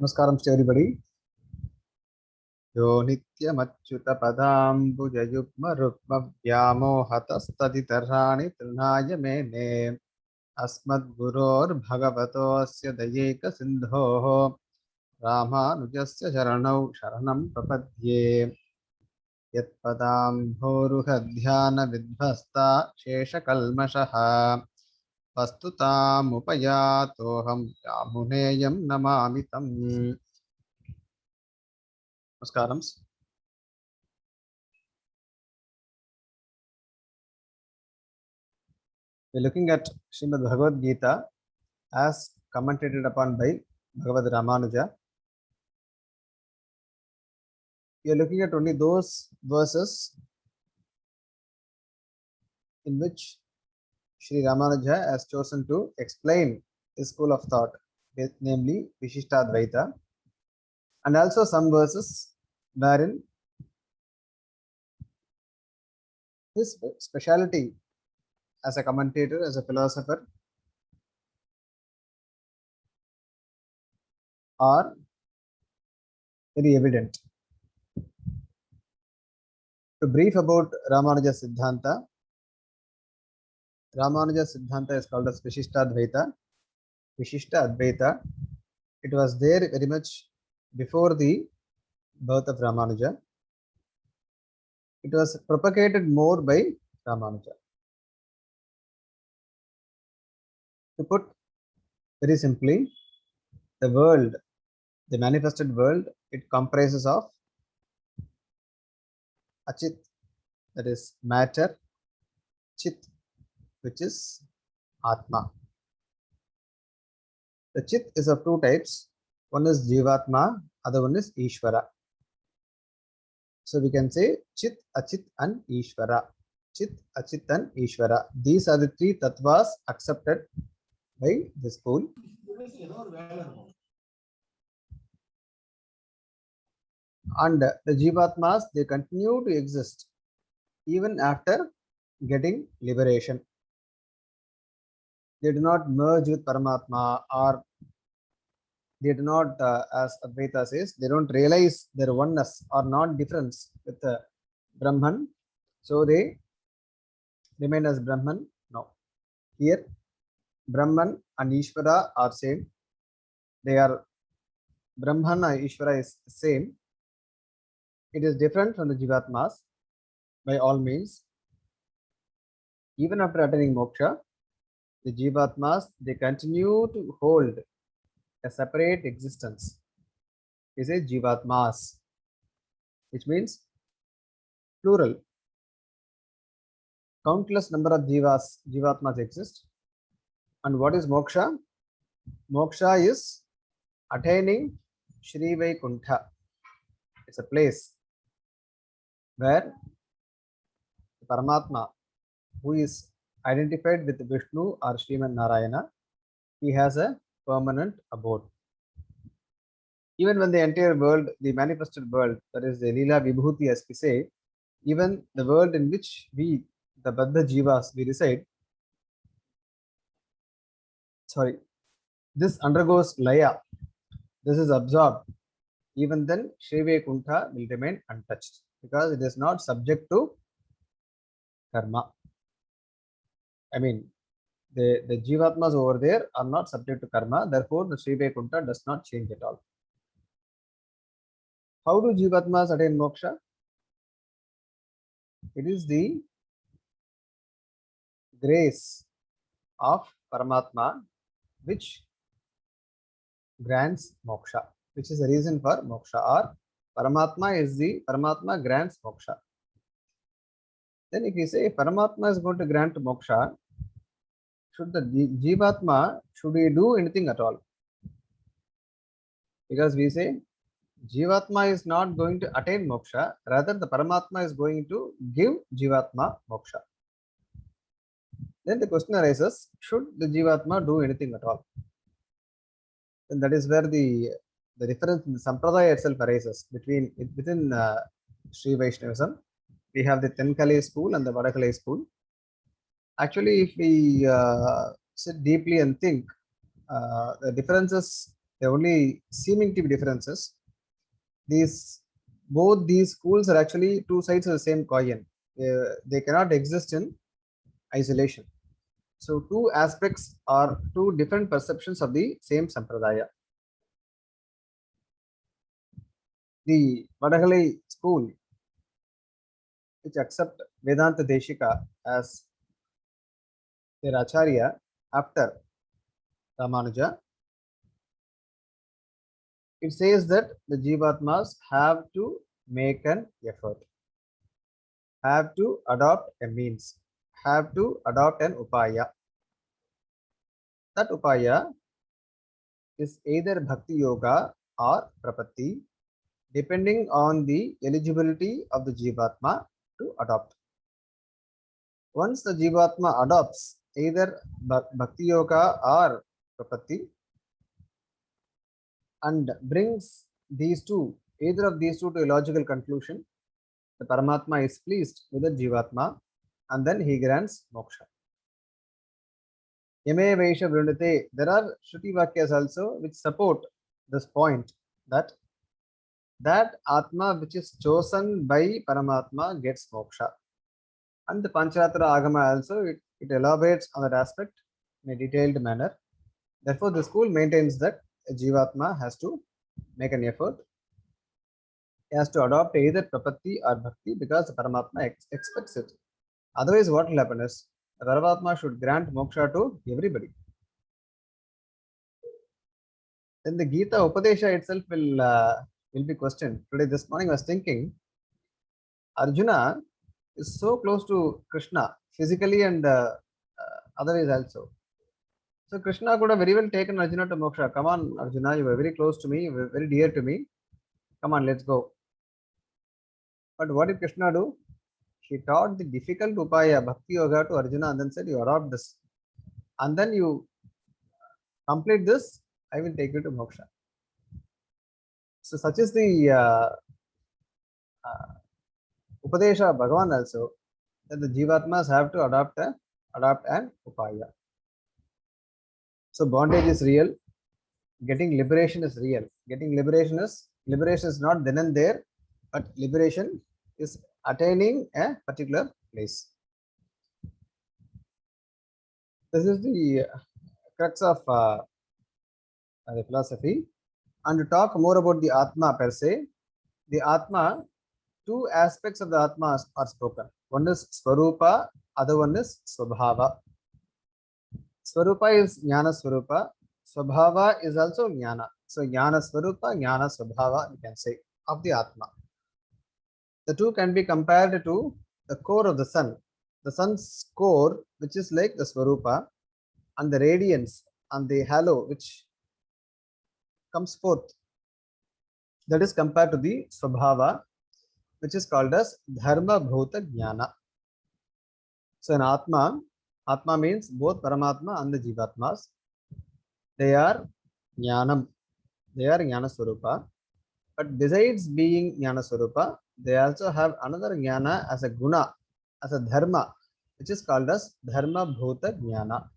Namaskaram to everybody. Yo nityamachyutapadaambujayugma rukma vyamohatastaditarhani trinaya mene asmadguror bhagavatosya dayeka sindhoho ramanujasya sharanam prapadye yatpadambhoruhadhyana vidhvasta sheshakalmashaha vastutamupayaatoham yamuneyam namamitam. Namaskaram. We're looking at Srimad Bhagavad Gita as commented upon by Bhagavad Ramanuja. We are looking at only those verses in which Sri Ramanuja has chosen to explain his school of thought, namely Vishishtadvaita, and also some verses wherein his speciality as a commentator, as a philosopher, are very evident. To brief about Ramanuja Siddhanta, Ramanuja Siddhanta is called as Vishishtadvaita. Vishishta Advaita. It was there very much before the birth of Ramanuja. It was propagated more by Ramanuja. To put very simply, the world, the manifested world, it comprises of Achit, that is matter, Chit, which is Atma. The Chit is of two types. One is Jivatma, other one is Ishvara. So we can say Chit, Achit and Ishvara. Chit, Achit and Ishvara. These are the three tattvas accepted by the school. And the Jivatmas, they continue to exist even after getting liberation. They do not merge with Paramatma, or they do not, as Advaita says, they don't realize their oneness or non-difference with Brahman. So they remain as Brahman. No. Here, Brahman and Ishvara are same. They are Brahman and Ishvara is same. It is different from the Jivatmas by all means. Even after attaining moksha, the Jivatmas, they continue to hold a separate existence. We say Jivatmas, which means plural. Countless number of Jivatmas exist. And what is moksha? Moksha is attaining Shri Vaikuntha. It's a place where the Paramatma, who is identified with Vishnu or Sriman Narayana, he has a permanent abode. Even when the entire world, the manifested world, that is the Lila Vibhuti as we say, even the world in which we, the Baddha Jivas, we reside, this undergoes laya, this is absorbed. Even then, Shri Vaikuntha will remain untouched because it is not subject to karma. I mean, the Jivatmas over there are not subject to karma, therefore the Shri Vaikuntha does not change at all. How do Jivatmas attain moksha? It is the grace of Paramatma which grants moksha, which is the reason for moksha, or Paramatma grants moksha. Then if you say Paramatma is going to grant moksha, should the Jivatma, should he do anything at all? Because we say Jivatma is not going to attain moksha, rather the Paramatma is going to give Jivatma moksha. Then the question arises, should the Jivatma do anything at all? And that is where the difference in the Sampradaya itself arises within Sri Vaishnavism. We have the Tenkale school and the Vadakale school. Actually, if we sit deeply and think, the differences They're only seeming to be differences. Both these schools are actually two sides of the same coin. They cannot exist in isolation. So two aspects are two different perceptions of the same sampradaya. The Vadahalai school, which accept Vedanta Deshika as their acharya after Ramanuja, it says that the Jivatmas have to make an effort, have to adopt a means, have to adopt an upaya. That upaya is either bhakti yoga or prapatti, depending on the eligibility of the Jivatma to adopt. Once the Jivatma adopts either bhakti yoga or prapatti and brings these two, either of these two, to a logical conclusion, the Paramatma is pleased with the Jivatma and then he grants moksha. Yame Vaisha Vrindate. There are Shruti Vakyas also which support this point that Atma which is chosen by Paramatma gets moksha. And the Pancharatra Agama also it elaborates on that aspect in a detailed manner. Therefore, the school maintains that a Jivatma has to make an effort. He has to adopt either Prapatti or Bhakti because the Paramatma expects it. Otherwise, what will happen is the Paramatma should grant moksha to everybody. Then the Gita Upadesha itself will be questioned. Today, this morning, I was thinking Arjuna is so close to Krishna physically and otherwise also. So Krishna could have very well taken Arjuna to moksha. Come on, Arjuna, you were very close to me, you were very dear to me. Come on, let's go. But what did Krishna do? He taught the difficult upaya, bhakti yoga to Arjuna and then said, you adopt this. And then you complete this, I will take you to moksha. So such is the Upadesha Bhagavan also, that the Jivatmas have to adopt an upaya. So bondage is real, getting liberation is real. Getting liberation is not then and there, but liberation is attaining a particular place. This is the crux of the philosophy. And to talk more about the Atma per se, the Atma, two aspects of the Atma are spoken. One is Swarupa, other one is Swabhava. Swarupa is Jnana Swarupa. Swabhava is also Jnana. So Jnana Swarupa, Jnana Swabhava, you can say, of the Atma. The two can be compared to the core of the sun. The sun's core, which is like the Swarupa, and the radiance and the halo which comes forth, that is compared to the Swabhava, which is called as Dharma Bhuta Jnana. So in Atma means both Paramatma and the Jivatmas. They are Jnanam. They are Jnana Swarupa. But besides being Jnana Swarupa, they also have another Jnana as a Guna, as a Dharma, which is called as Dharma Bhuta Jnana.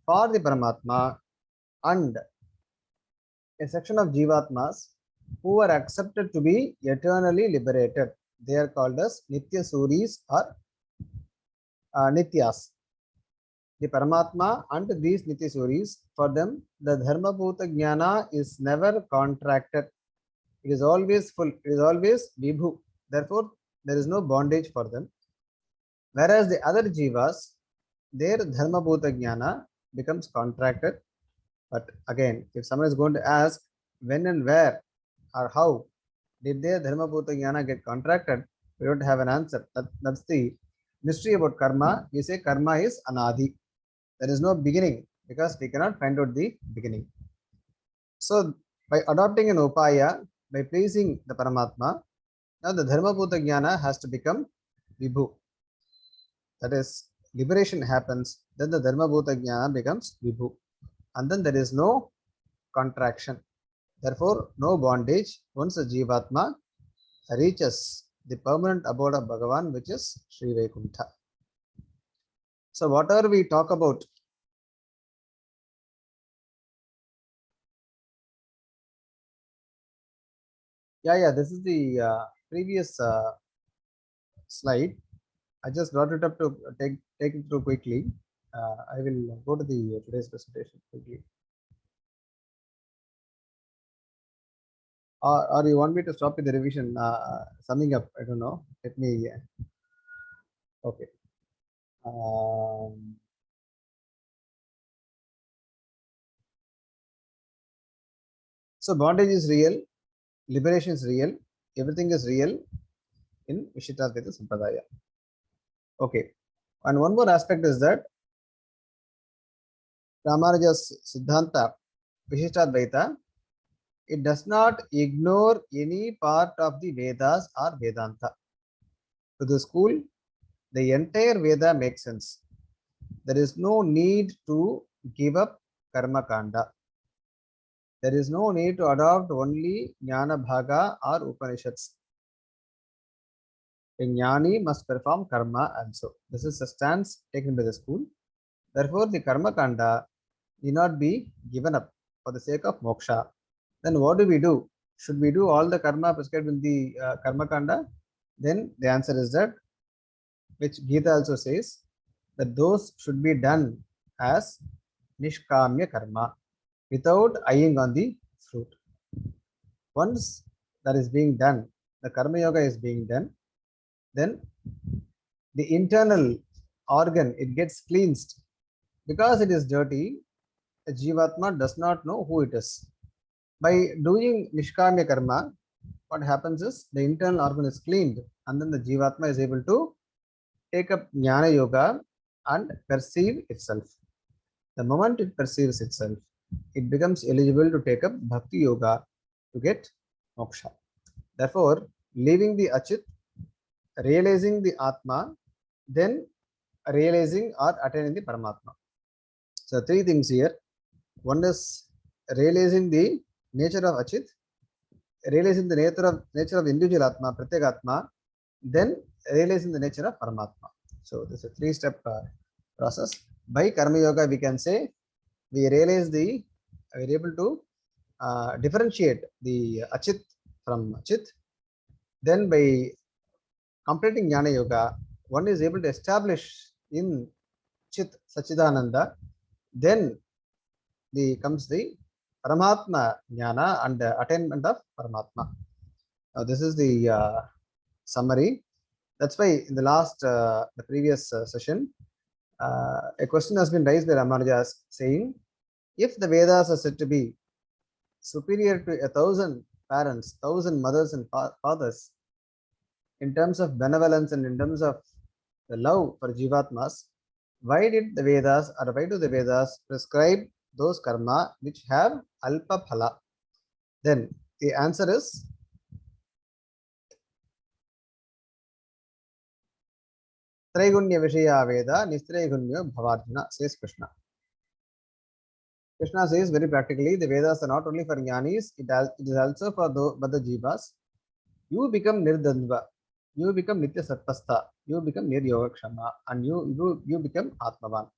For the Paramatma and a section of Jivatmas who are accepted to be eternally liberated, they are called as Nitya Suris or Nityas. The Paramatma and these Nitya Suris, for them, the Dharma Bhuta Jnana is never contracted. It is always full. It is always Vibhu. Therefore, there is no bondage for them. Whereas the other Jivas, their Dharma Bhuta Jnana becomes contracted. But again, if someone is going to ask when and where or how did their Dharma Bhuta Jnana get contracted, we don't have an answer. That's the mystery about karma. We say karma is anadi. There is no beginning because we cannot find out the beginning. So by adopting an upaya, by pleasing the Paramatma, now the Dharma Bhuta Jnana has to become Vibhu. That is, liberation happens, then the Dharma Bhuta Jnana becomes Vibhu. And then there is no contraction. Therefore, no bondage once the Jivatma reaches the permanent abode of Bhagavan, which is Sri Vaikuntha. So, whatever we talk about Yeah, this is the previous slide. I just brought it up to take it through quickly. I will go to the today's presentation quickly. Or you want me to stop with the revision? Summing up, I don't know. Let me. Okay. Um, so bondage is real, liberation is real, everything is real in Vishishtadvaita Sampradaya. Okay. And one more aspect is that Ramanuja's Siddhanta Vishishtadvaita, it does not ignore any part of the Vedas or Vedanta. To the school, the entire Veda makes sense. There is no need to give up Karma Kanda. There is no need to adopt only Jnana Bhaga or Upanishads. A Jnani must perform karma also. This is a stance taken by the school. Therefore, the Karma Kanda need not be given up for the sake of moksha. Then what do we do? Should we do all the karma prescribed in the Karma Kanda? Then the answer is that, which Gita also says, that those should be done as Nishkamya Karma without eyeing on the fruit. Once that is being done, the Karma Yoga is being done, then the internal organ, it gets cleansed. Because it is dirty, a Jivatma does not know who it is. By doing Nishkamya Karma, what happens is the internal organ is cleaned, and then the Jivatma is able to take up Jnana Yoga and perceive itself. The moment it perceives itself, it becomes eligible to take up Bhakti Yoga to get moksha. Therefore, leaving the Achit, realizing the Atma, then realizing or attaining the Paramatma. So, three things here. One is realizing the nature of Achit, realizing the nature of individual Atma, Pratyagatma, then realizing the nature of Paramatma. So, this is a three-step process. By Karma Yoga, we can say we realize we're able to differentiate the Achit from Chit. Then by completing Jnana Yoga, one is able to establish in Chit Sachidananda. Then comes the Paramatma Jnana and the attainment of Paramatma. Now, this is the summary. That's why in the previous session, a question has been raised by Ramanuja saying, if the Vedas are said to be superior to 1,000 parents, 1,000 mothers and fathers, in terms of benevolence and in terms of the love for Jivatmas, why do the Vedas prescribe those karma which have alpa phala? Then the answer is Traigunya Vishaya Veda Nistraigunya Bhavarjuna, says Krishna. Krishna says very practically, the Vedas are not only for Jnanis, it is also for the Jivas. You become Nirdandva, you become Nitya Sattastha, you become Niryogakshama, and you become Atmavan.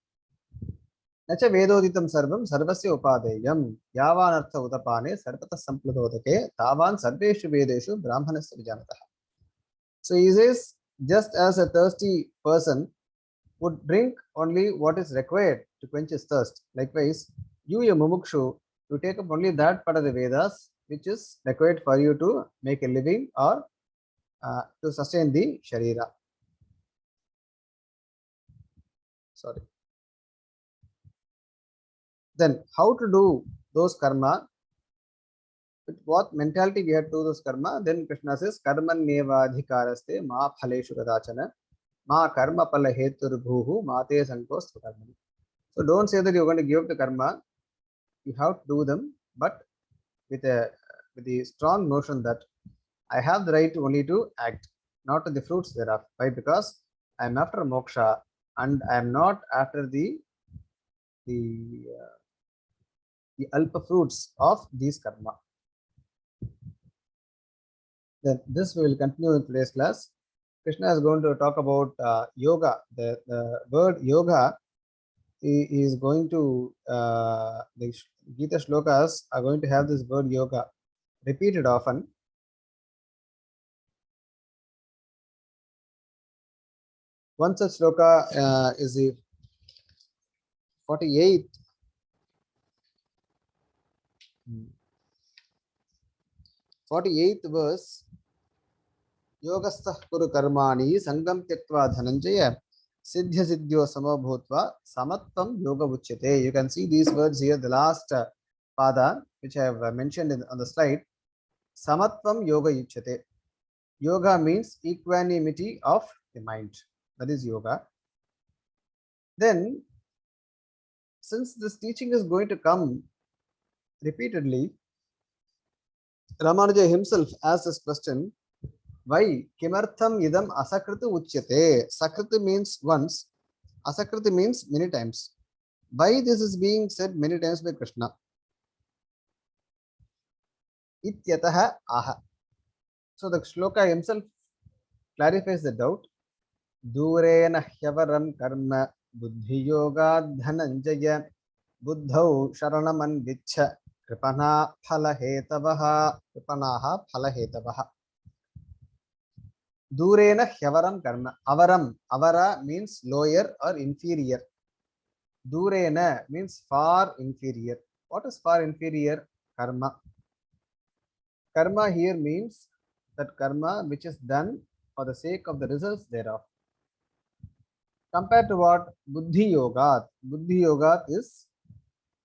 न च वेदोदितं सर्वं सर्वस्य उपादेयं यावानर्थ उदपाने सर्वतः सम्प्लुतोदके तावान् सर्वेषु वेदेषु ब्राह्मणस्य विजानतः. So he says, just as a thirsty person would drink only what is required to quench his thirst, likewise, you, a mumukshu, you take up only that part of the Vedas which is required for you to make a living or to sustain the Sharira. Sorry. Then, how to do those karma? With what mentality we have to do those karma? Then Krishna says, Karman neva adhikaraste ma phaleshu kadachana ma karma pala hetur bhuhu ma te sankos karmani. So, don't say that you're going to give up the karma. You have to do them, but with the strong notion that I have the right only to act, not to the fruits thereof. Why? Because I am after moksha and I am not after the the alpa fruits of these karma. Then this we will continue in today's class. Krishna is going to talk about yoga. The word yoga is going to the Gita shlokas are going to have this word yoga repeated often. One such shloka is the 48th. 48th verse. Yogastha kuru karmani sangam tyaktva dhananjaya siddhya siddhyo samabhutva samatvam yoga uchyate. You can see these words here, the last pada which I have mentioned on the slide. Samatvam yoga uchyate. Yoga means equanimity of the mind. That is yoga. Then, since this teaching is going to come repeatedly, Ramanuja himself asked this question, why kimartham idam asakrita uchyate? Sakrita means once, asakrita means many times. Why this is being said many times by Krishna? Ityataha aha. So the shloka himself clarifies the doubt. Durena hyavaram karma buddhi yoga dhananjaya buddhau sharanaman vichha kripana phalahetabaha. Kripanaha phalahetabaha. Durena hyavaram karma. Avaram. Avara means lower or inferior. Durena means far inferior. What is far inferior? Karma. Karma here means that karma which is done for the sake of the results thereof. Compared to what? Buddhi yoga. Buddhi yoga is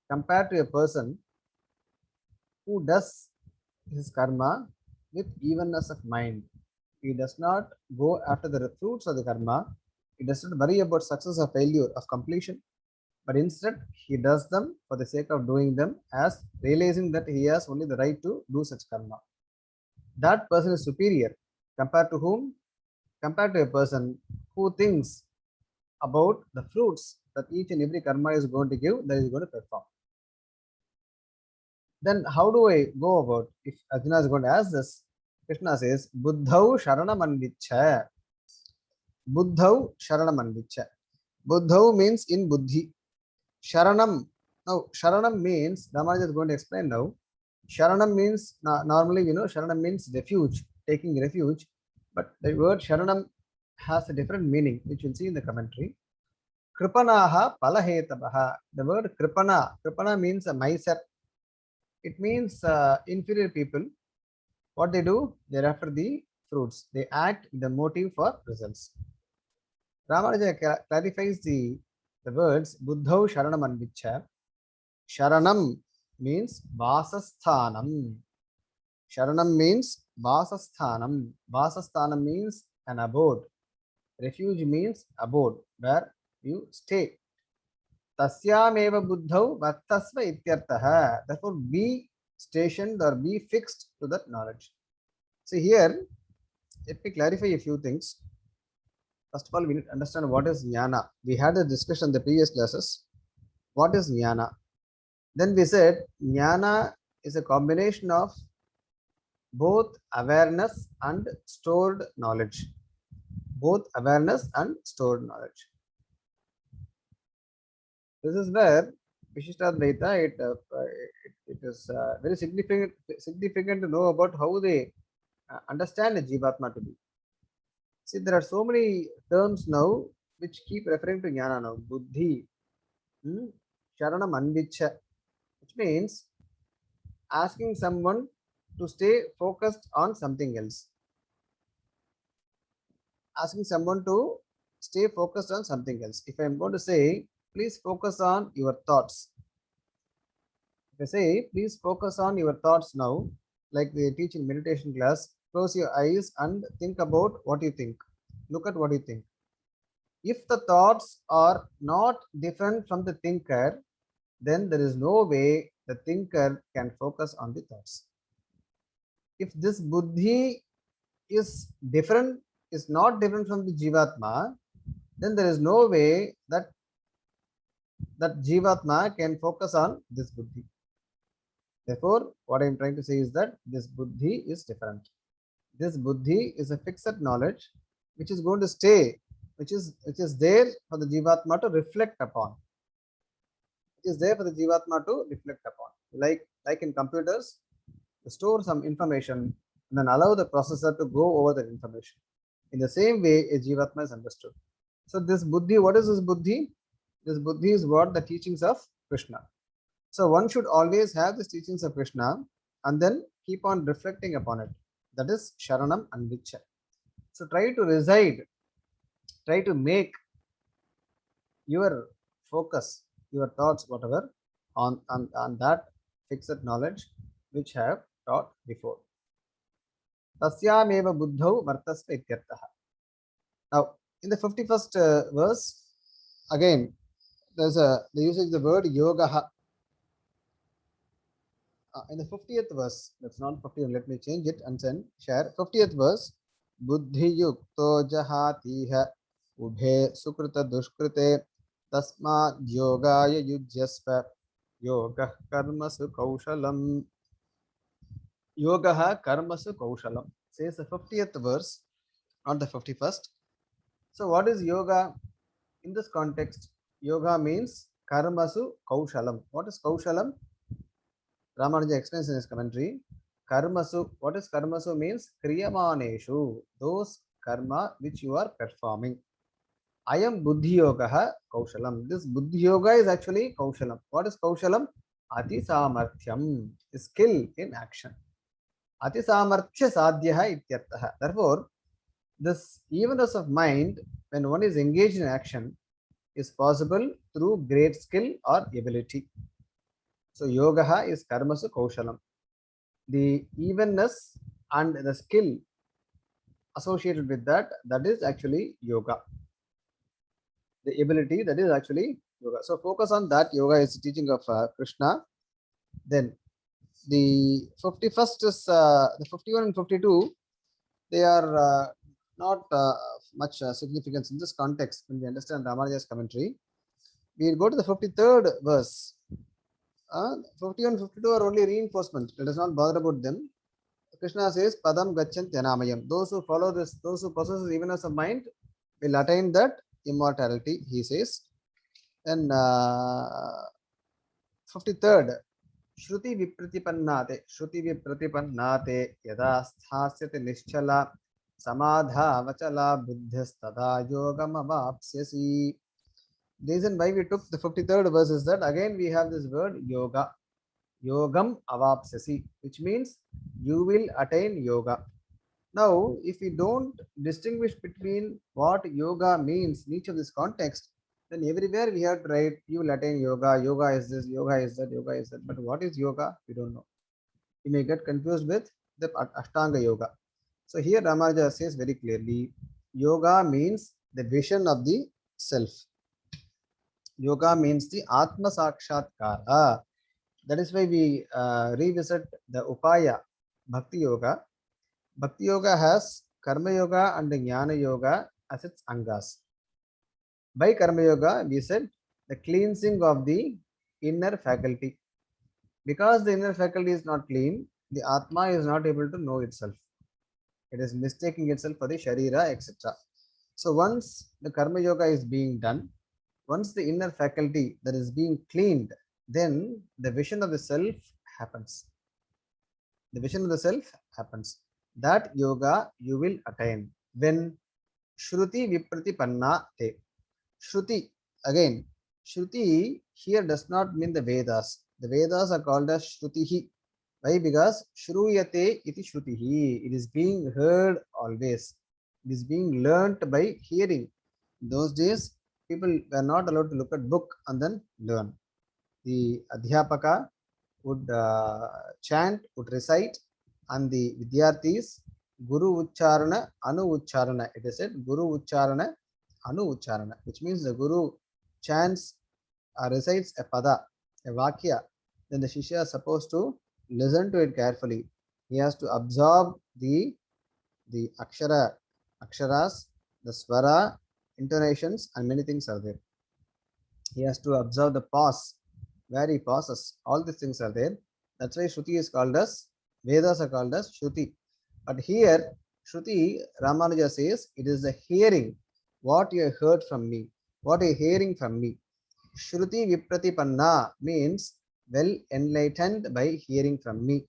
compared to a person who does his karma with evenness of mind. He does not go after the fruits of the karma. He does not worry about success or failure of completion, but instead he does them for the sake of doing them, as realizing that he has only the right to do such karma. That person is superior compared to whom? Compared to a person who thinks about the fruits that each and every karma is going to give, that is going to perform. Then how do I go about? If Arjuna is going to ask this, Krishna says, Buddhau Sharanamanvicha. Buddhau Sharanamanvicha. Buddhau means in Buddhi. Sharanam. Now, Sharanam means, Ramanuja is going to explain now. Sharanam means, normally we know Sharanam means refuge, taking refuge. But the word Sharanam has a different meaning, which we'll see in the commentary. Kripanaha palahetabaha. The word Kripana means a miser. It means inferior people. What they do? They're after the fruits. They act with the motive for results. Ramanuja clarifies the words Buddhau Sharanam Anvicha. Sharanam means Vasasthanam. Sharanam means Vasasthanam. Vasasthanam means an abode. Refuge means abode, where you stay. Tasyameva buddhau vartasva ityartaha. Therefore, be stationed or be fixed to that knowledge. See here, let me clarify a few things. First of all, we need to understand what is jnana. We had a discussion in the previous classes. What is jnana? Then we said jnana is a combination of both awareness and stored knowledge. Both awareness and stored knowledge. This is where Vishishtadvaita, it is very significant to know about how they understand a Jivatma to be. See, there are so many terms now which keep referring to jnana now. Buddhi, Sharanam Anvicha, which means asking someone to stay focused on something else. Asking someone to stay focused on something else. If I am going to say, please focus on your thoughts. If I say, please focus on your thoughts now, like they teach in meditation class, close your eyes and think about what you think. Look at what you think. If the thoughts are not different from the thinker, then there is no way the thinker can focus on the thoughts. If this buddhi is not different from the Jivatma, then there is no way that Jivatma can focus on this buddhi. Therefore, what I am trying to say is that this buddhi is different. This buddhi is a fixed knowledge which is going to stay, which is there for the Jivatma to reflect upon. It is there for the Jivatma to reflect upon. Like in computers, to store some information and then allow the processor to go over that information. In the same way, a Jivatma is understood. So this buddhi, what is this buddhi? This buddhi is what the teachings of Krishna. So one should always have the teachings of Krishna and then keep on reflecting upon it. That is Sharanam and Vichya. So try to reside, try to make your focus, your thoughts, whatever, on that fixed knowledge which I have taught before. Tasyameva buddhau vartasva ityartha. Now, in the 51st verse, again, there's the usage of the word yoga. In the 50th verse, that's not 50, let me change it and then share. 50th verse, buddhi yukto jahatiha ubhe sukrita dushkrite tasma yogaya yujyasva yoga karmasu kaushalam. Yoga karmasu kaushalam says the 50th verse, not the 51st. So, what is yoga in this context? Yoga means karmasu kaushalam. What is kaushalam? Ramanuja explains in his commentary. Karmasu, what is karmasu means? Kriyamaneshu, those karma which you are performing. I am buddhi yoga kaushalam. This buddhi yoga is actually kaushalam. What is kaushalam? Ati samarthyam, skill in action. Ati samarthya sadhyaha ityartha. Therefore, this evenness of mind when one is engaged in action is possible through great skill or ability. So yoga is karmasu kaushalam. The evenness and the skill associated with that, that is actually yoga. The ability, that is actually yoga. So focus on that. Yoga is the teaching of Krishna. Then the 51st is the 51 and 52. They are not much significance in this context when we understand Ramanuja's commentary. We go to the 53rd verse. 51 and 52 are only reinforcement. Let us not bother about them. Krishna says, Padam Gacchant Yanamayam. Those who follow this, those who possess evenness of mind will attain that immortality, he says. And 53rd, Shruti Vipratipannate, Shruti Vipratipannate, Yada Sthasyate Nischala, Samadha Vachala Buddhistada Yogam Avapsyasi. Reason why we took the 53rd verse is that again we have this word yoga, yogam avapsyasi, which means you will attain yoga. Now, if we don't distinguish between what yoga means in each of this context, then everywhere we have to write you will attain yoga, yoga is this, yoga is that, yoga is that. But what is yoga? We don't know. You may get confused with the Ashtanga yoga. So here Ramanuja says very clearly, yoga means the vision of the self. Yoga means the Atma Sakshatkara. That is why we revisit the Upaya Bhakti Yoga. Bhakti Yoga has Karma Yoga and Jnana Yoga as its Angas. By Karma Yoga, we said the cleansing of the inner faculty. Because the inner faculty is not clean, the Atma is not able to know itself. It is mistaking itself for the Sharira, etc. So once the Karma Yoga is being done, once the inner faculty that is being cleaned, then the vision of the self happens. The vision of the self happens. That yoga you will attain when Shruti Vipratipanna te. Shruti, again, Shruti here does not mean the Vedas. The Vedas are called as Shrutihi. Why? Because Shruyate iti Shrutihi. It is being heard always. It is being learnt by hearing. In those days, people were not allowed to look at book and then learn. The Adhyapaka would chant, would recite, and the Vidyarthis Guru Ucharana, Anu Ucharana. It is said Guru Ucharana, Anu Ucharana, which means the Guru chants recites a pada, a vakya. Then the Shishya is supposed to listen to it carefully. He has to absorb the aksharas, the swara, intonations, and many things are there. He has to observe the pause, where he pauses. All these things are there. That's why Shruti is called as, Vedas are called as Shruti. But here, Shruti, Ramanuja says, it is the hearing, what you heard from me, what you are hearing from me. Shruti Vipratipanna means well enlightened by hearing from me.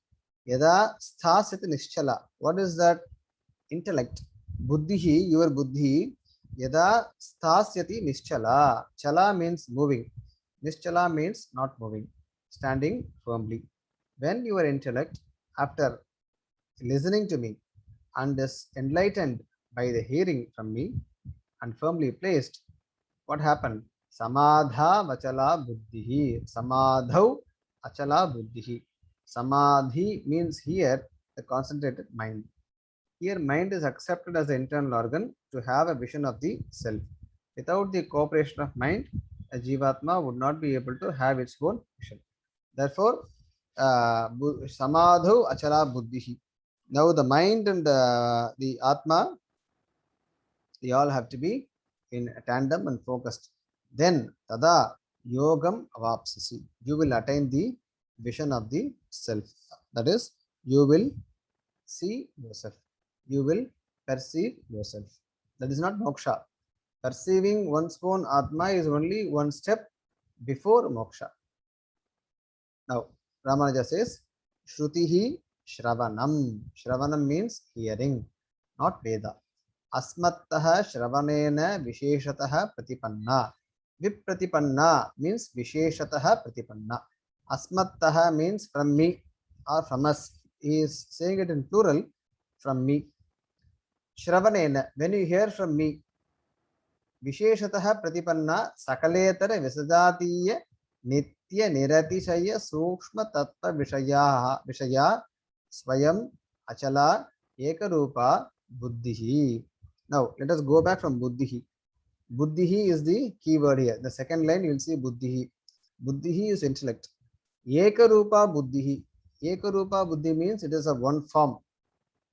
Yada Sthasyati Nischala. What is that? Intellect. Buddhihi, your buddhi, Yada sthasyati nischala. Chala means moving. Nischala means not moving, standing firmly. When your intellect, after listening to me and is enlightened by the hearing from me and firmly placed, what happened? Samadha vachala buddhihi. Samadhau achala buddhihi. Samadhi means here the concentrated mind. Here, mind is accepted as the internal organ to have a vision of the self. Without the cooperation of mind, a Jivatma would not be able to have its own vision. Therefore, Samadhu Achala Buddhihi. Now, the mind and the Atma, they all have to be in tandem and focused. Then, Tada Yogam Avapsasi. You will attain the vision of the self. That is, you will see yourself. You will perceive yourself. That is not moksha. Perceiving one's own Atma is only one step before moksha. Now, Ramanuja says, Shrutihi Shravanam. Shravanam means hearing, not Veda. Asmattaha Shravanena Visheshataha Pratipanna. Vipratipanna means Visheshataha Pratipanna. Asmattaha means from me or from us. He is saying it in plural, from me. Shravanena, when you hear from me, Visheshatah Pratipanna Sakaletara Visajatiya Nitya Niratisaya Sukshma Tattva Vishaya Swayam Achala Ekarupa Buddhihi. Now let us go back from Buddhihi. Buddhihi is the key word here. The second line you will see Buddhihi. Buddhihi is intellect. Ekarupa Buddhihi. Ekarupa Buddhi means it is of one form.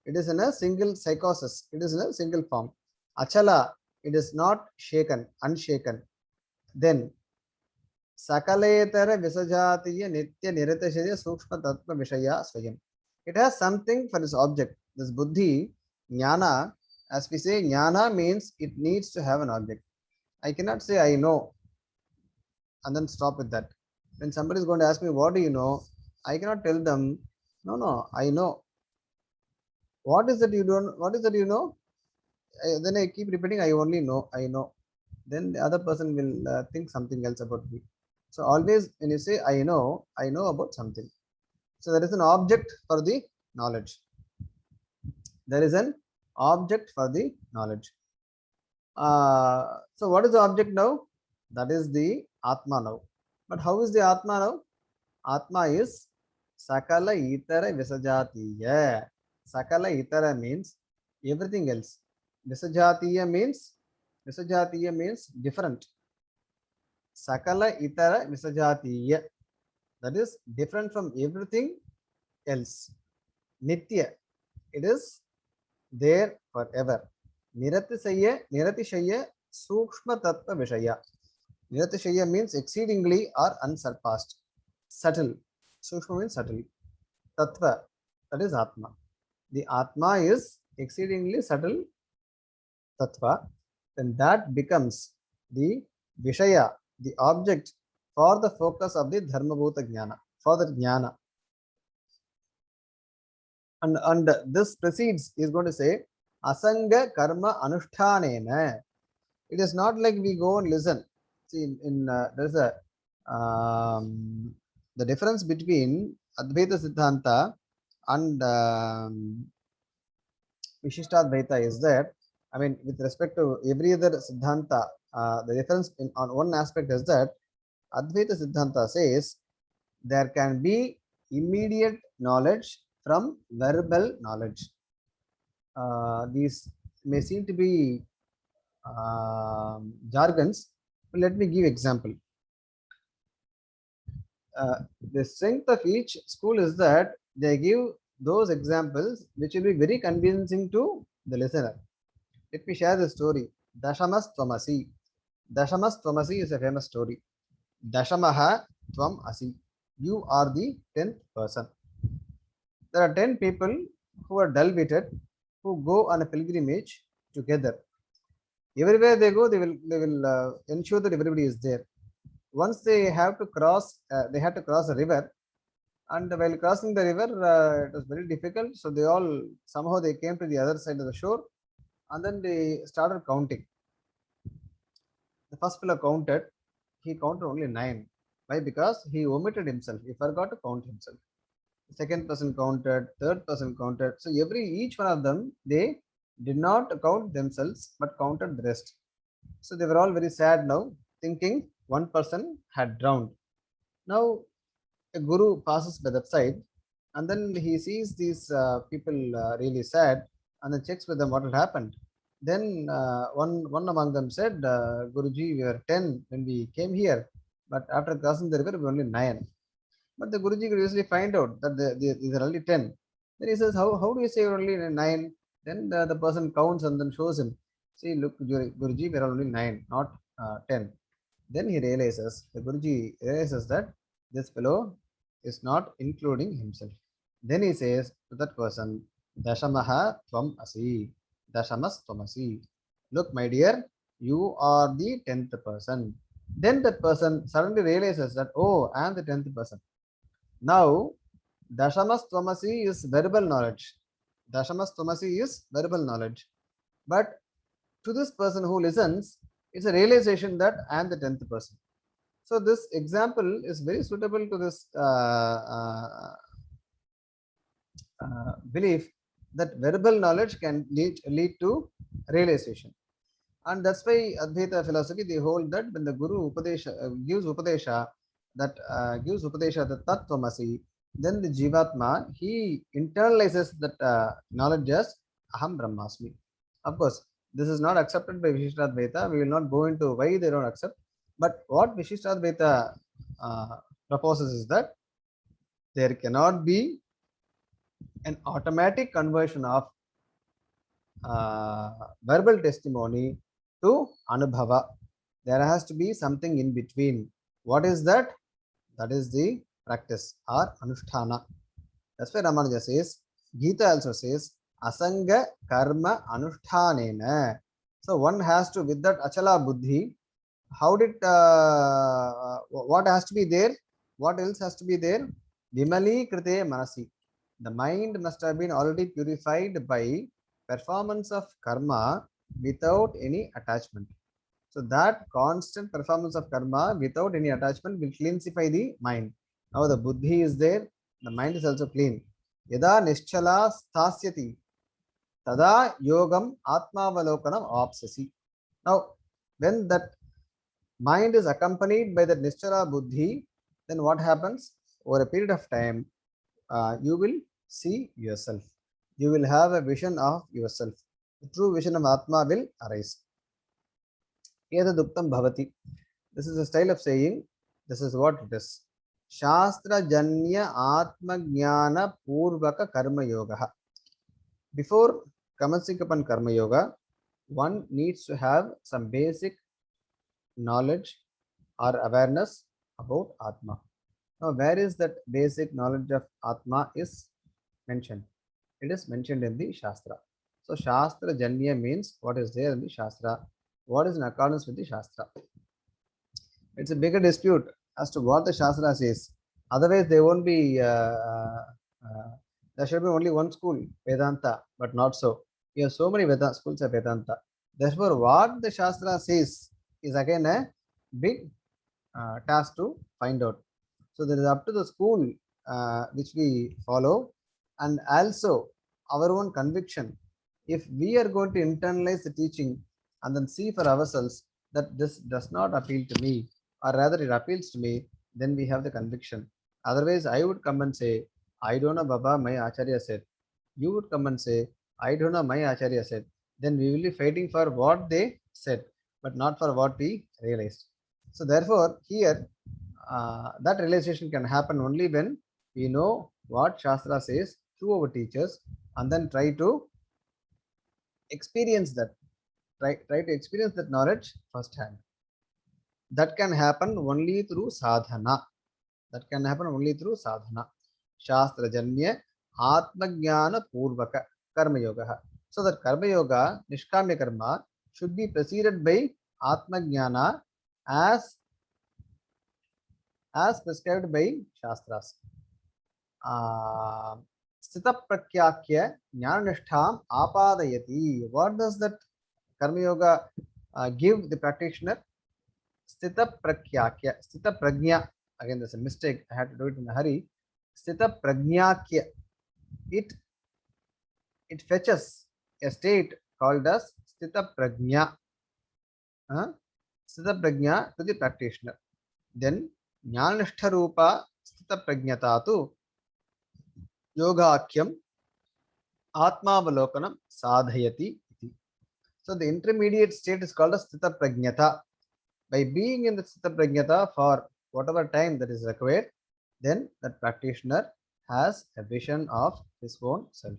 It is in a single psychosis. It is in a single form. Achala, it is not shaken, unshaken. Then Sakaletara Visajatiya Nitya Niratashaya Sukshma Tattva Vishaya Swayam. It has something for its object. This Buddhi, Jnana, as we say, Jnana means it needs to have an object. I cannot say I know and then stop with that. When somebody is going to ask me, what do you know? I cannot tell them, no, I know. What is that you don't? What is that you know? Then I keep repeating, I only know, I know. Then the other person will think something else about me. So always when you say I know about something. So there is an object for the knowledge. There is an object for the knowledge. So what is the object now? That is the Atma now. But how is the Atma now? Atma is Sakala Itara Visajatiya. Sakala Itara means everything else. Visajatiya means different. Sakala Itara Visajatiya. That is different from everything else. Nitya. It is there forever. Niratishaya Sukshma Tattva Vishaya. Niratishaya means exceedingly or unsurpassed. Subtle. Sukshma means subtle. Tattva, that is Atma. The Atma is exceedingly subtle Tattva. Then that becomes the Vishaya, the object for the focus of the Dharmabhuta Jnana, for the Jnana. And this precedes, is going to say, Asanga Karma Anushtanena. It is not like we go and listen. See, there's a the difference between Advaita Siddhanta and Vishishtadvaita is that, I mean, with respect to every other Siddhanta, the difference on one aspect is that Advaita Siddhanta says there can be immediate knowledge from verbal knowledge. These may seem to be jargons, but let me give example. The strength of each school is that they give those examples which will be very convincing to the listener. Let me share the story. Dashamas Tvamasi. Dashamas Tvamasi is a famous story. Dashamaha Tvam Asi. You are the 10th person. There are 10 people who are dull-witted, who go on a pilgrimage together. Everywhere they go, they will ensure that everybody is there. Once they have to cross, they had to cross a river, and while crossing the river, it was very difficult. So they all somehow they came to the other side of the shore, and then they started counting. The first fellow counted, he counted only 9. Why? Because he omitted himself. He forgot to count himself. The second person counted, third person counted. So each one of them, they did not count themselves but counted the rest. So they were all very sad now, thinking one person had drowned. Now a guru passes by that side, and then he sees these people really sad, and then checks with them what had happened. Then one among them said, Guruji, we were 10 when we came here, but after crossing the river, we were only 9. But the Guruji could usually find out that these are only 10. Then he says, how do you say you're only 9? Then the person counts and then shows him, see, look, Guruji, we are only 9, not 10. Then he realizes, the Guruji realizes that this fellow is not including himself. Then he says to that person, Dashamaha Tvam Asi. Dashamas Tvamasi. Look, my dear, you are the 10th person. Then that person suddenly realizes that, oh, I am the 10th person. Now, Dashamas Tvamasi is verbal knowledge. Dashamas Tvamasi is verbal knowledge. But to this person who listens, it's a realization that I am the 10th person. So this example is very suitable to this belief that verbal knowledge can lead to realization. And that's why Advaita philosophy, they hold that when the Guru gives Upadesha, the Tattvamasi, then the Jivatma, he internalizes that knowledge as Aham Brahmasmi. Of course, this is not accepted by Vishishtadvaita. We will not go into why they don't accept. But what Vishishtadvaita proposes is that there cannot be an automatic conversion of verbal testimony to Anubhava. There has to be something in between. What is that? That is the practice or Anusthana. That's why Ramanuja says, Gita also says, Asanga karma anushthanena. So one has to, with that achala buddhi, how did, what has to be there? What else has to be there? Vimali krite manasi. The mind must have been already purified by performance of karma without any attachment. So that constant performance of karma without any attachment will cleansify the mind. Now the buddhi is there, the mind is also clean. Yada nischala stasyati tada yogam atmavalokanam apsasi. Now when that mind is accompanied by the nischala buddhi, then what happens? Over a period of time, you will see yourself. You will have a vision of yourself. The true vision of Atma will arise. Etaduktam bhavati. This is a style of saying, this is what it is. Shastra Janya Atma Jnana Purvaka Karma Yoga. Before commencing upon Karma Yoga, one needs to have some basic knowledge or awareness about Atma. Now, where is that basic knowledge of Atma is mentioned? It is mentioned in the Shastra. So, Shastra Janya means what is there in the Shastra, what is in accordance with the Shastra. It's a bigger dispute as to what the Shastra says. Otherwise, there won't be, there should be only one school, Vedanta, but not so. We have so many schools of Vedanta. Therefore, what the Shastra says is again a big task to find out. So, there is up to the school which we follow, and also our own conviction. If we are going to internalize the teaching and then see for ourselves that this does not appeal to me, or rather it appeals to me, then we have the conviction. Otherwise, I would come and say, I don't know, Baba, my Acharya said. You would come and say, I don't know, my Acharya said. Then we will be fighting for what they said, but not for what we realized. So, therefore, here, that realization can happen only when we know what Shastra says through our teachers and then try to experience that. Try to experience that knowledge firsthand. That can happen only through sadhana. That can happen only through sadhana. Shastra Janya Atma Jnana Purvaka Karma Yoga. So that Karma Yoga, Nishkamya Karma, should be preceded by Atma Jnana as prescribed by Shastras. Sthita Prakyakya Jnanishtham Apadayati. What does that Karma Yoga give the practitioner? Sthita pragyakya. Sthita pragnya. Again, there's a mistake. I had to do it in a hurry. Sthita pragyakya. It fetches a state called as Sthita pragnya. Sthita pragnya to the practitioner. Then Jnanishta Rupa Sthita Prajnata tu Yogakyam Atmavalokanam Sadhayati. So the intermediate state is called as Sthita Prajnata. By being in the Sthita Prajnata for whatever time that is required, then that practitioner has a vision of his own self.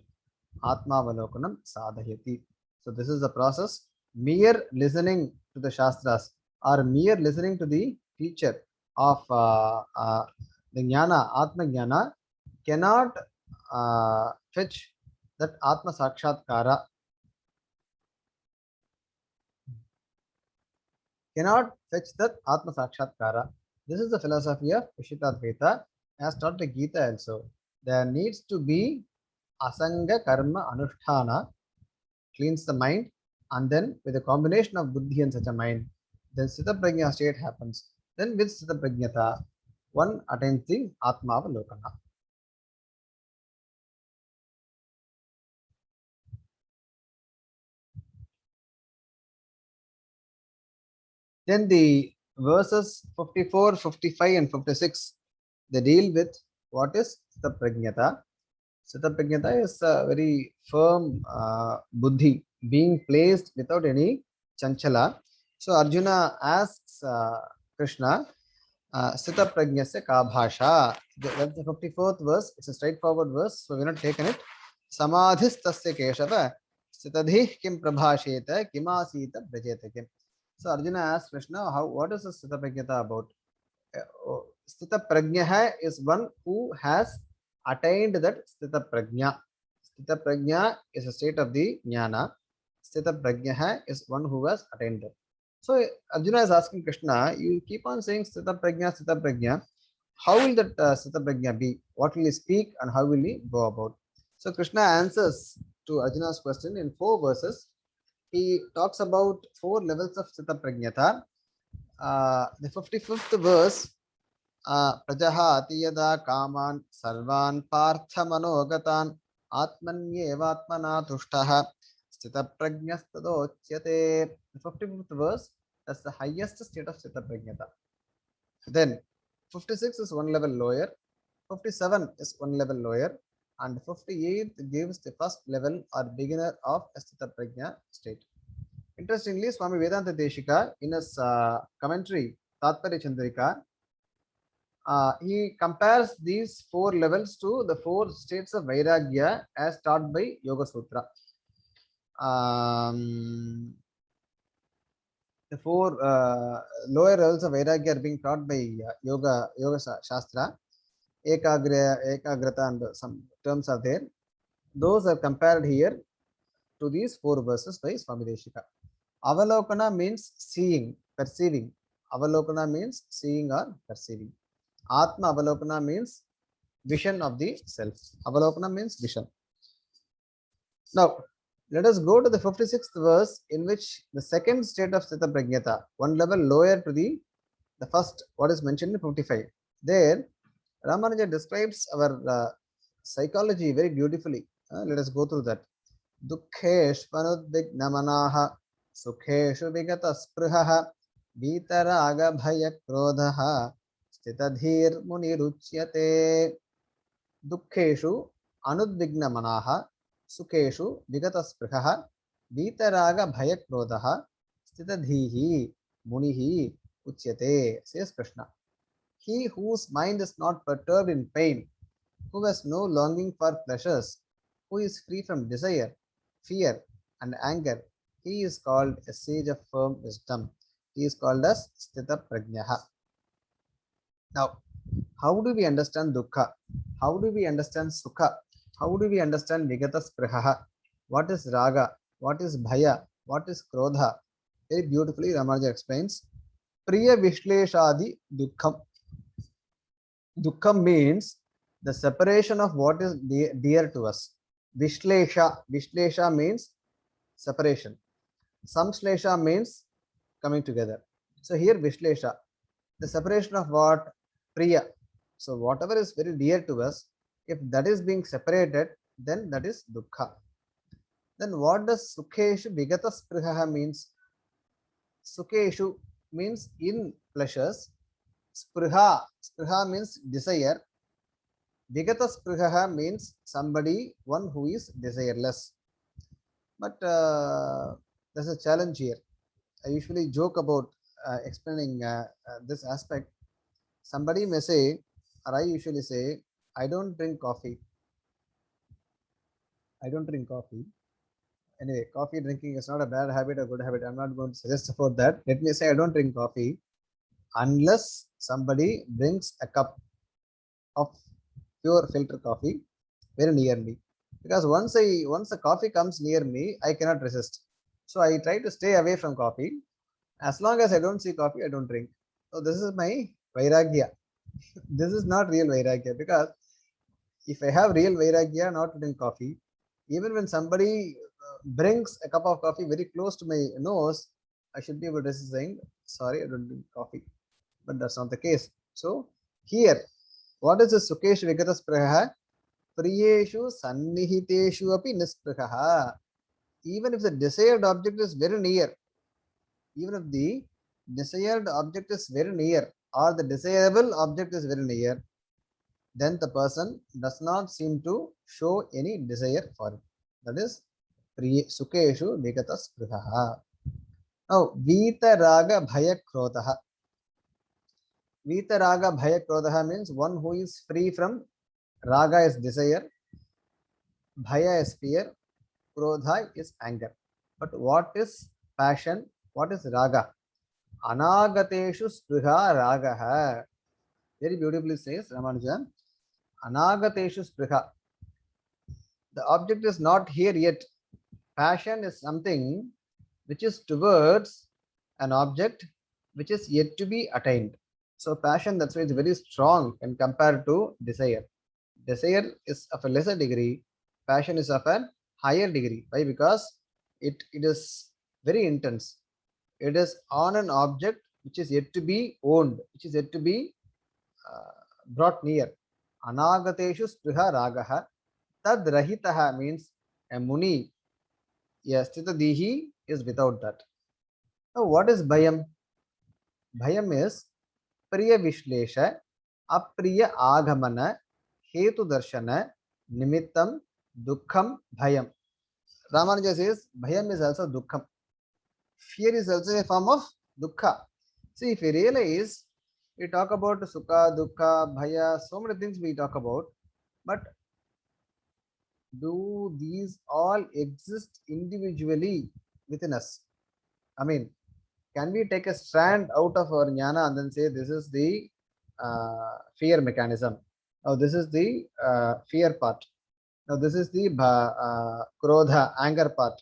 Atmavalokanam Sadhayati. So this is the process. Mere listening to the Shastras or mere listening to the teacher of the Jnana, Atma Jnana, cannot fetch that Atma Sakshatkara. Cannot fetch that Atma Sakshatkara. This is the philosophy of Vishitadvaita, as taught by Gita also. There needs to be Asanga Karma Anusthana, cleans the mind, and then with a combination of Buddhi and such a mind, then Sthita Prajna state happens. Then with Sthita Prajnata, one attains the Atma Avalokana. Then the verses 54, 55, and 56, they deal with what is Sthita Prajnata. Sthita Prajnata is a very firm Buddhi being placed without any chanchala. So Arjuna asks Krishna, Sthita Prajnasya ka bhasha. That's the 54th verse. It's a straightforward verse, so we're not taking it. Samadhistasya keshava sthitadhi kim prabhasheta kimasita brajeta kim. So Arjuna asks Krishna, what is the Sthita Prajnata about? Sthita Prajna is one who has attained that Sthita Prajna. Sthita Prajna is a state of the Jnana. Sthita Prajna is one who has attained it. So Arjuna is asking Krishna, you keep on saying Sthita Prajna, Sthita Prajna. How will that Sthita Prajna be? What will he speak and how will he go about? So Krishna answers to Arjuna's question in 4 verses. He talks about 4 levels of Sthita Prajnata. The 55th verse, Prajaha Atiyada Kaman Sarvan Partha Manogatan Atmanyevatmana Tushtaha Sthita Prajnastadocyate. The 55th verse, that's the highest state of Sthita Prajnata. Then 56 is one level lower, 57 is one level lower, and 58 gives the first level or beginner of Sthita Prajna state. Interestingly, Swami Vedanta Deshika, in his commentary, Tatparya Chandrika, he compares these 4 levels to the 4 states of Vairagya as taught by Yoga Sutra. The 4 lower levels of Vairagya are being taught by Yoga Shastra. Ekagrata and some terms are there. Those are compared here to these 4 verses by Swami Deshika. Avalokana means seeing, perceiving. Avalokana means seeing or perceiving. Atma Avalokana means vision of the self. Avalokana means vision. Now, let us go to the 56th verse, in which the second state of Sthita Prajnata, one level lower to the first, what is mentioned in 55. There, Ramanuja describes our psychology very beautifully. Let us go through that. Dukkheshvanudvignamanaha Sukheshu Vigata Spruhaha Vitaraga Bhaya Krodhaha Sthitadhir Muniruchyate. Dukkheshu Anudvignamanaha Sukheshu Vigata Spruhaha Vitaraga Bhaya Krodhaha Sthitadhihi Munihi Uchyate, says Krishna. He whose mind is not perturbed in pain, who has no longing for pleasures, who is free from desire, fear, and anger, he is called a sage of firm wisdom. He is called as Sthita Prajnaha. Now, how do we understand dukkha? How do we understand sukha? How do we understand vigata sprihaha? What is raga? What is bhaya? What is krodha? Very beautifully Ramanuja explains. Priya Vishleshadi Dukkham. Dukkham means the separation of what is dear to us. Vishlesha means separation. Samslesha means coming together. So here Vishlesha, the separation of what? Priya. So whatever is very dear to us, if that is being separated, then that is dukkha. Then what does Sukheshu Vigata Spriha means? Sukheshu means in pleasures. Spriha means desire. Vigata Spriha means somebody, one who is desireless. But there's a challenge here. I usually joke about explaining this aspect. Somebody may say, or I usually say, I don't drink coffee. I don't drink coffee. Anyway, coffee drinking is not a bad habit or good habit. I'm not going to suggest about that. Let me say I don't drink coffee unless somebody brings a cup of pure filter coffee very near me. Because once the coffee comes near me, I cannot resist. So I try to stay away from coffee. As long as I don't see coffee, I don't drink. So this is my vairagya. This is not real vairagya, because if I have real vairagya not to drink coffee, even when somebody brings a cup of coffee very close to my nose, I should be able to resist saying, sorry, I don't drink coffee. But that's not the case. So here, what is the Sukesh Vigata Spriha? Priyeshu Sannihiteshu api Nispriha. Even if the desired object is very near, even if the desired object is very near, or the desirable object is very near, then the person does not seem to show any desire for it. That is Sukeshu Vigata Spriha. Now, Vita Raga Bhaya Krodha. Vita Raga Bhaya Krodha means one who is free from Raga is desire, Bhaya is fear, Krodha is anger. But what is passion? What is Raga? Anagateshu Spriha Ragaha. Very beautifully says Ramanujan. Anagateshu Spriha. The object is not here yet. Passion is something which is towards an object which is yet to be attained. So passion, that's why it's very strong when compared to desire. Desire is of a lesser degree, passion is of a higher degree. Why? Because it is very intense. It is on an object which is yet to be owned, which is yet to be brought near. Anagateshu spriha ragaha. Tad rahitaha means a muni, a sthitadihi is without that. Now, what is bhayam? Bhayam is priya vishlesha, apriya agamana, hetu darshana, nimittam, dukkham, bhayam. Ramanuja says bhayam is also dukkham. Fear is also a form of dukkha. See, if you realize, we talk about sukha, dukkha, bhaya, so many things we talk about, but do these all exist individually within us? I mean, can we take a strand out of our jnana and then say this is the fear mechanism? Now this is the fear part. Now this is the krodha, anger part.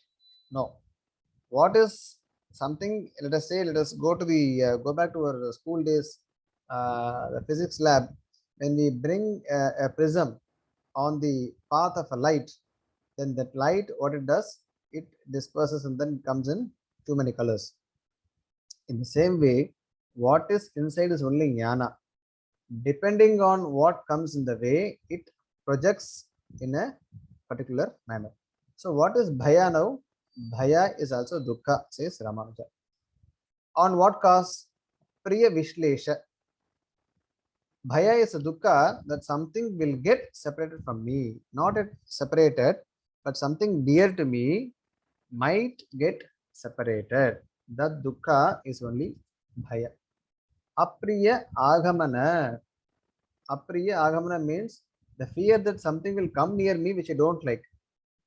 No. What is something? Let us say, let us go to the go back to our school days, the physics lab. When we bring a prism on the path of a light, then that light, what it does, it disperses and then comes in too many colors. In the same way, what is inside is only jnana. Depending on what comes in the way, it projects in a particular manner. So what is bhaya now? Bhaya is also dukkha, says Ramanuja. On what cause? Priya Vishlesha. Bhaya is a dukkha that something will get separated from me. Not it separated, but something dear to me might get separated. That dukkha is only bhaya. Apriya agamana. Apriya agamana means the fear that something will come near me which I don't like.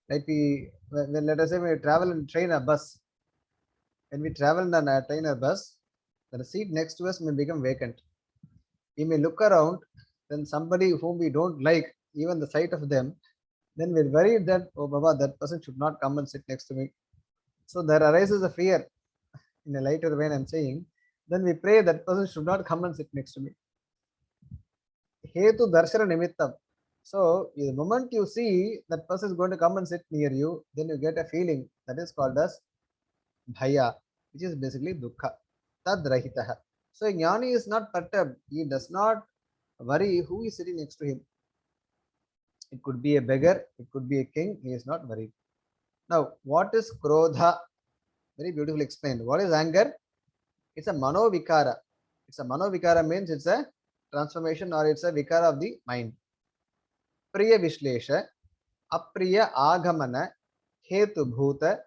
Like when let us say we travel in train or bus. When we travel in a train or bus, the seat next to us may become vacant. We may look around, then somebody whom we don't like, even the sight of them, then we're worried that, oh Baba, that person should not come and sit next to me. So there arises a fear in a lighter vein, I'm saying. Then we pray that person should not come and sit next to me. Hetu darshana nimittam. So the moment you see that person is going to come and sit near you, then you get a feeling that is called as bhaya, which is basically dukkha. tad rahitah. So a jnani is not perturbed. He does not worry who is sitting next to him. It could be a beggar, it could be a king. He is not worried. Now, what is krodha? Very beautifully explained. What is anger? It's a manovikara. It's a manovikara means it's a transformation or it's a vikara of the mind. Priya vishlesha, apriya agamana, hetu bhuta,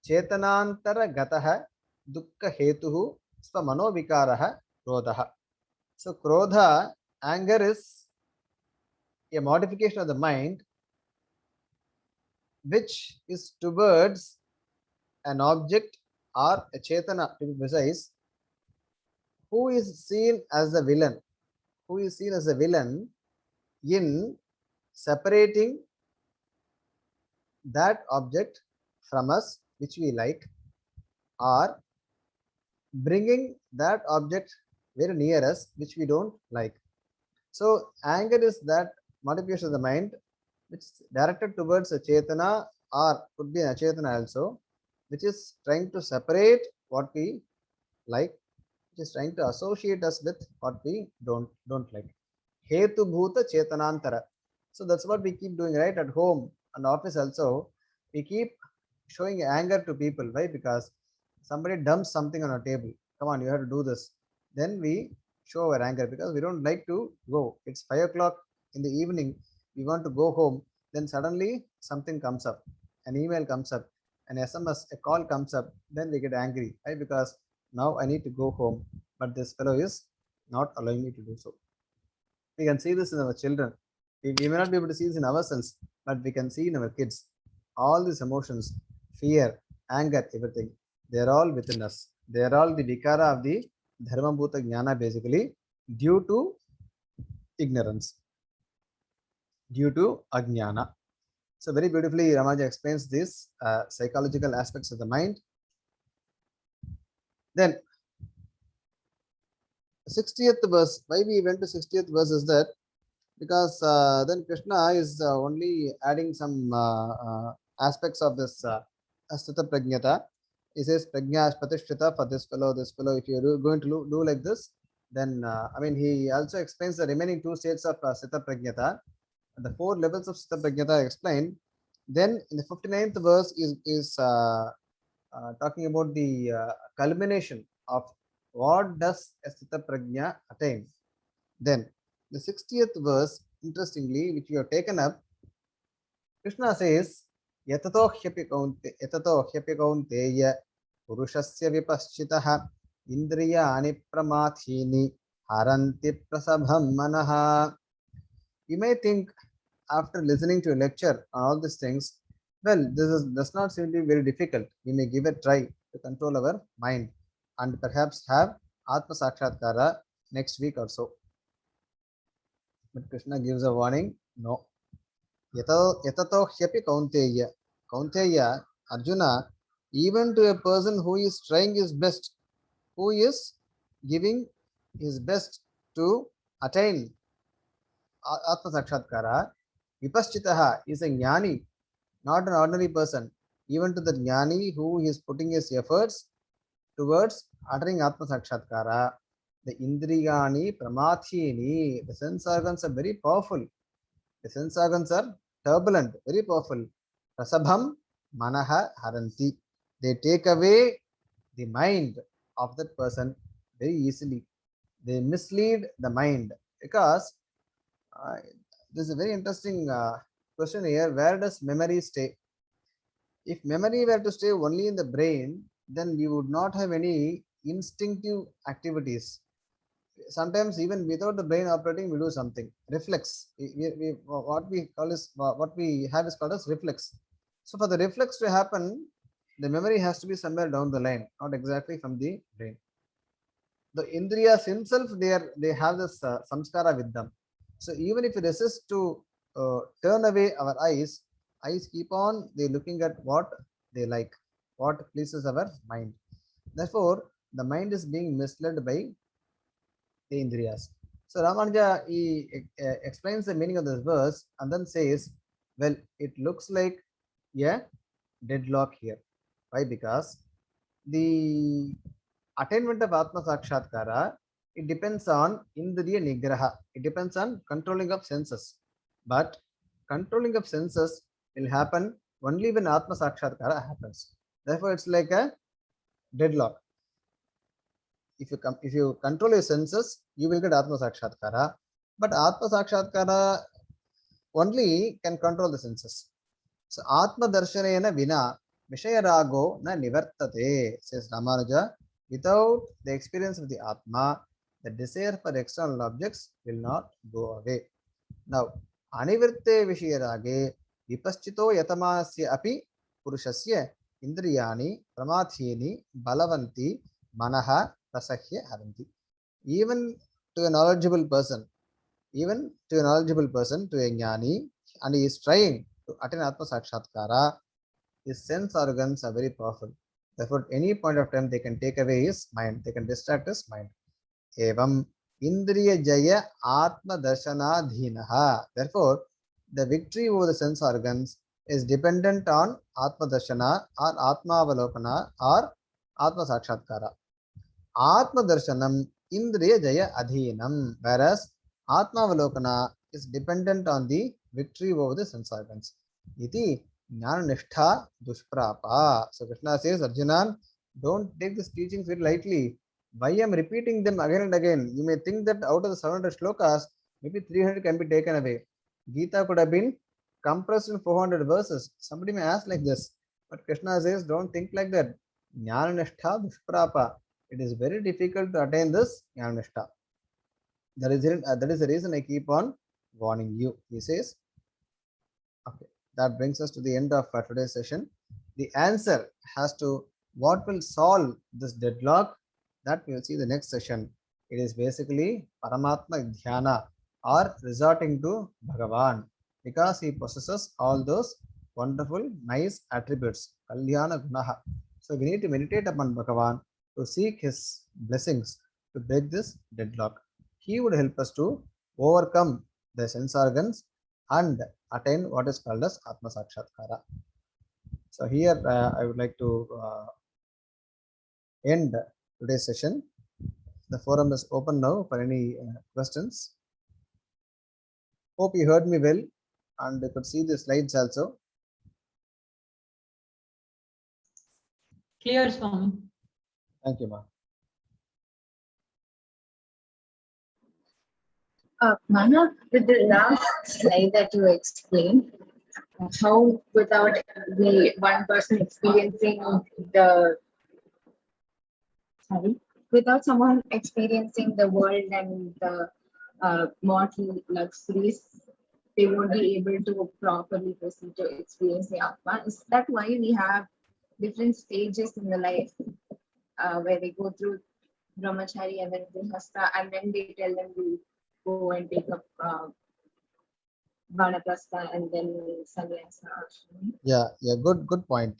chetanantara gataha, dukkha hetuhu, sva manovikaraha, krodha. So, krodha, anger is a modification of the mind which is towards an object or a chetana, to be precise, who is seen as the villain, who is seen as a villain in separating that object from us which we like, or bringing that object very near us which we don't like. So anger is that modification of the mind which is directed towards a chetana or could be an achetana also, which is trying to separate what we like, which is trying to associate us with what we don't like. Hetu bhuta chetanantara. So that's what we keep doing right at home and office also. We keep showing anger to people. Why? Because somebody dumps something on our table. Come on, you have to do this. Then we show our anger because we don't like to go. It's 5 o'clock in the evening. We want to go home. Then suddenly something comes up. An email comes up. An SMS, a call comes up. Then we get angry. Why? Because now I need to go home. But this fellow is not allowing me to do so. We can see this in our children. We may not be able to see this in ourselves, but we can see in our kids. All these emotions, fear, anger, everything, they're all within us. They're all the vikara of the dharma bhuta jnana basically due to ignorance, due to ajnana. So very beautifully Ramaja explains these psychological aspects of the mind. Then 60th verse, why we went to 60th verse is that because then Krishna is only adding some aspects of this Asthita Prajnata. He says Prajna is Pratishtita for this fellow, this fellow. If you're going to do like this, then I mean, he also explains the remaining two states of Sthita Prajnata. The four levels of Sthita Prajnata explained. Then in the 59th verse is talking about the culmination of what does a Sthita Prajna attain. Then the 60th verse, interestingly, which you have taken up, Krishna says, Yatato hyapi kaunteya purushasya vipaschitaha indriyani pramathini haranti prasabham manaha. You may think after listening to a lecture on all these things, well, does not seem to be very difficult. We may give a try to control our mind and perhaps have Atma Sakshatkara next week or so. But Krishna gives a warning, no. Yatato hyapi kaunteya. Kaunteya, Arjuna, even to a person who is trying his best, who is giving his best to attain Atma Sakshatkara, Vipaschitaha is a jnani, not an ordinary person. Even to the jnani who is putting his efforts towards uttering Atma Sakshatkara, the Indriyani Pramathini, the sense organs are very powerful. The sense organs are turbulent, very powerful. Prasabham manaha haranti. They take away the mind of that person very easily. They mislead the mind because uh, this is a very interesting question here. Where does memory stay? If memory were to stay only in the brain, then we would not have any instinctive activities. Sometimes even without the brain operating, we do something. Reflex. What we call is what we have is called as reflex. So for the reflex to happen, the memory has to be somewhere down the line, not exactly from the brain. The indriyas himself, they have this samskara with them. So even if we resist to turn away our eyes keep on they looking at what they like, what pleases our mind. Therefore, the mind is being misled by the indriyas. So Ramanuja he explains the meaning of this verse and then says, well, it looks like a deadlock here. Why? Because the attainment of Atma Sakshatkara, it depends on Indriya Nigraha. It depends on controlling of senses. But controlling of senses will happen only when Atma Sakshatkara happens. Therefore, it's like a deadlock. If you control your senses, you will get Atma Sakshatkara. But Atma Sakshatkara only can control the senses. So Atma Darshanena Vina Vishaya Rago na Nivartate, says Ramanuja. Without the experience of the Atma, the desire for external objects will not go away. Now, Anivirte Vishayarage Vipaschito Yatamasya Api Purushasya Indriyani Pramathyeni Balavanti Manaha Prasahya Haranti. Even to a knowledgeable person, to a jnani, and he is trying to attain Atma Sakshatkara, his sense organs are very powerful. Therefore, at any point of time, they can take away his mind, they can distract his mind. Evam Indriya Jaya Atma Darshana Dhinaha. Therefore, the victory over the sense organs is dependent on Atma Darshana or Atma Avalokana or Atma Sakshatkara. Atma Darshanam Indriya Jaya Adhinam, whereas Atma Avalokana is dependent on the victory over the sense organs. Iti Jnana Nishtha Dushprapa. So Krishna says, Arjuna, don't take these teachings very lightly. Why I am repeating them again and again? You may think that out of the 700 shlokas, maybe 300 can be taken away. Gita could have been compressed in 400 verses. Somebody may ask like this, but Krishna says, don't think like that. Jnana Nishtha Dushprapa. It is very difficult to attain this Jnana Nishtha. That is the reason I keep on warning you. He says, okay, that brings us to the end of today's session. The answer has to what will solve this deadlock, that we will see the next session. It is basically Paramatma Dhyana, or resorting to Bhagavan, because he possesses all those wonderful, nice attributes, Kalyana Gunaha. So we need to meditate upon Bhagavan to seek his blessings to break this deadlock. He would help us to overcome the sense organs and attain what is called as Atma Sakshatkara. So here I would like to end today's session. The forum is open now for any questions. Hope you heard me well and you could see the slides also. Clear, Swami. Thank you, ma'am. Mana, with the last slide that you explained, how without the one person experiencing the, without someone experiencing the world and the mortal luxuries, they won't be able to properly proceed to experience the Atma. Is that why we have different stages in the life where they go through Brahmachari and then Grihastha, and then they tell them to go and take up Vanaprastha and then Sannyasa? Yeah, good point.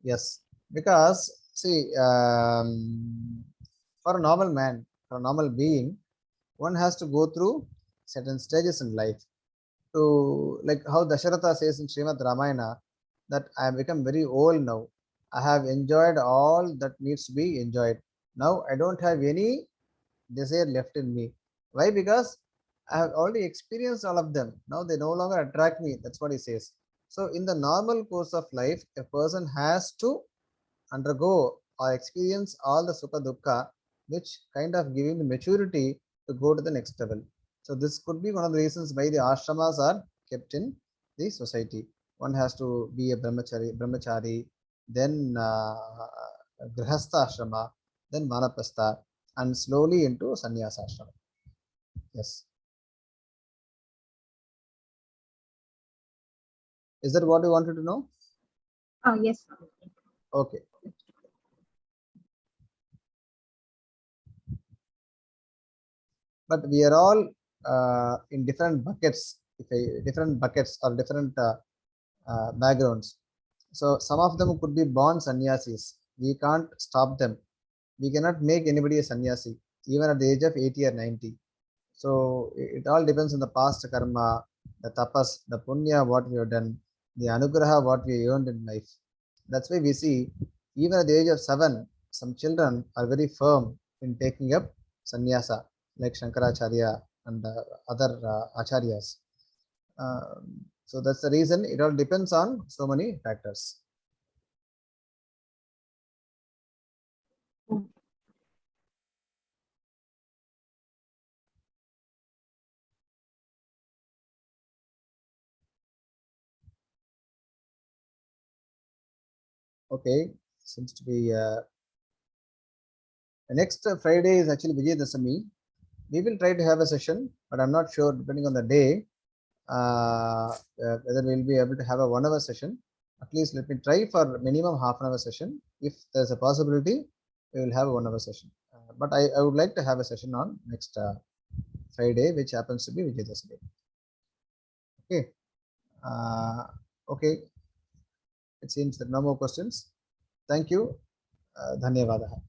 Yes, because see, for a normal man, for a normal being, one has to go through certain stages in life. To, like how Dasharatha says in Srimad Ramayana, that I have become very old now. I have enjoyed all that needs to be enjoyed. Now I don't have any desire left in me. Why? Because I have already experienced all of them. Now they no longer attract me. That's what he says. So in the normal course of life, a person has to undergo or experience all the sukha dukkha, which kind of giving the maturity to go to the next level. So this could be one of the reasons why the ashramas are kept in the society. One has to be a brahmachari, then grihastha ashrama, then vanaprastha, and slowly into sannyasa ashrama. Yes. Is that what you wanted to know? Yes. Okay. But we are all in different buckets, different buckets or different backgrounds. So some of them could be born sannyasis. We can't stop them. We cannot make anybody a sannyasi, even at the age of 80 or 90. So it all depends on the past karma, the tapas, the punya, what we have done, the anugraha, what we earned in life. That's why we see, even at the age of 7, some children are very firm in taking up sannyasa, like Shankaracharya and other acharyas. So that's the reason. It all depends on so many factors. Okay, seems to be the next Friday is actually Vijayadashami. We will try to have a session, but I'm not sure depending on the day whether we'll be able to have a 1 hour session. At least let me try for minimum half an hour session. If there's a possibility, we will have a 1 hour session. But I would like to have a session on next Friday, which happens to be Vijayadashami. Okay. Okay. It seems that no more questions. Thank you. Dhanyavadaha.